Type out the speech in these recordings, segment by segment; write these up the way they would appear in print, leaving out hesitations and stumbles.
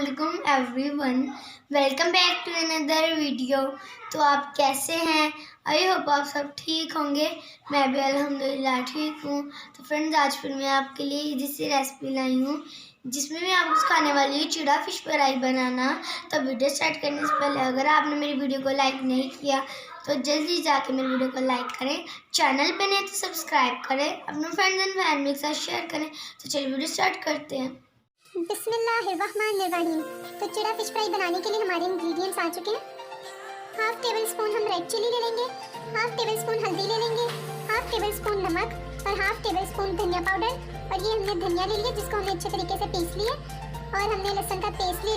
वालेकुम everyone. Welcome back to another video. तो आप कैसे हैं? आई होप आप सब ठीक होंगे। मैं भी अल्हम्दुलिल्लाह ठीक हूँ। तो फ्रेंड्स, आज फिर मैं आपके लिए इजी सी रेसिपी लाई हूँ जिसमें मैं आपको सिखाने वाली हूँ चिड़ा फिश फ्राई बनाना। तो वीडियो स्टार्ट करने से पहले अगर आपने मेरी वीडियो को लाइक नहीं किया तो जल्दी जाके मेरी वीडियो को लाइक करें, चैनल पे नहीं तो सब्सक्राइब करें, अपने फ्रेंड्स एंड फैमिली के साथ शेयर करें। तो चलिए वीडियो स्टार्ट करते हैं। बिस्मिल्लाहिर्रहमानिर्रहीम। तो चिड़ा फिश फ्राई बनाने के लिए हमारे इंग्रेडिएंट्स आ चुके हैं। हाफ टेबल स्पून हम रेड चिली ले लेंगे, हाफ टेबल स्पून हल्दी ले लेंगे, हाफ टेबल स्पून नमक और हाफ टेबल स्पून धनिया पाउडर। और ये हमने धनिया ले लिया जिसको हमने अच्छे तरीके से पीस लिया, और हमने लहसुन का पेस्ट लिया।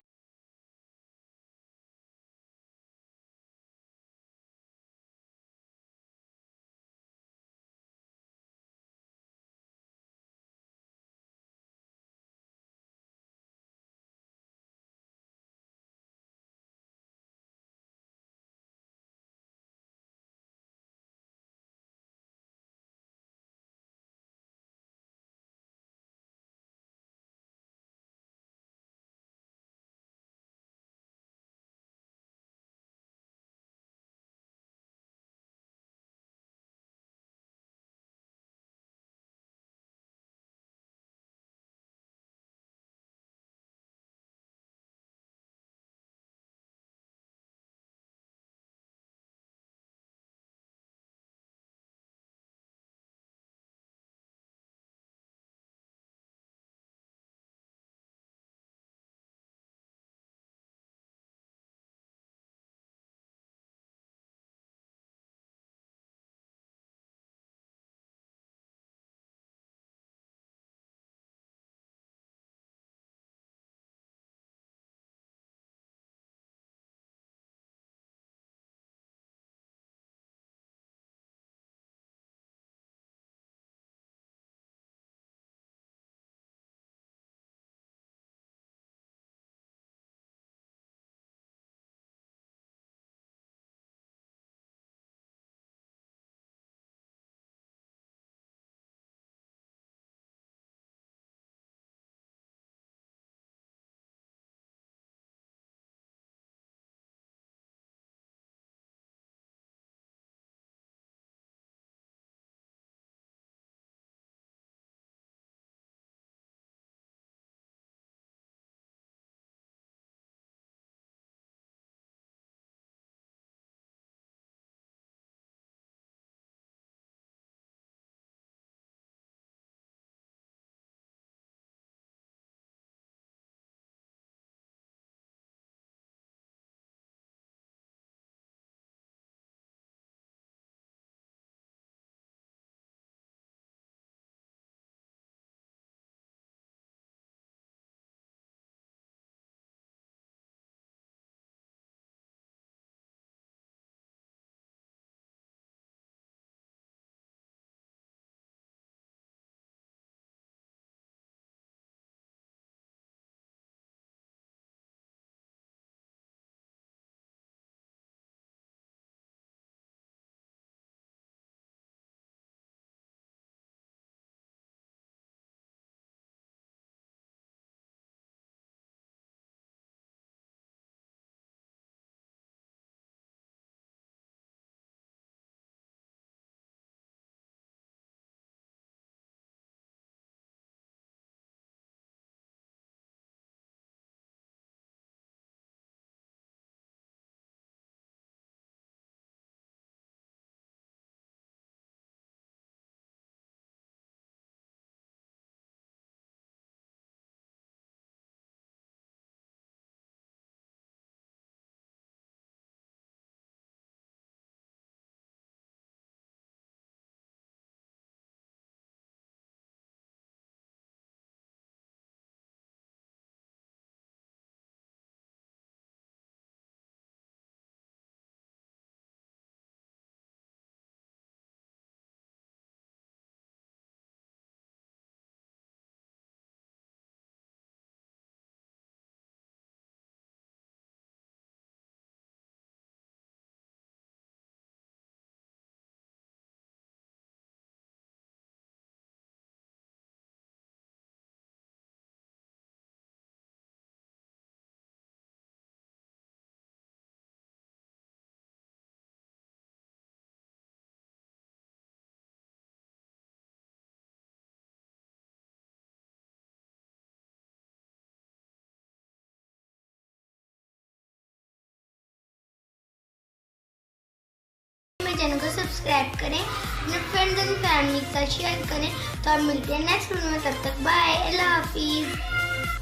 चैनल को सब्सक्राइब करें, अपने फ्रेंड्स एंड फैमिली के साथ शेयर करें। तो आप मिलते हैं नेक्स्ट वीडियो में, तब तक बाय, अल्लाह हाफिज़।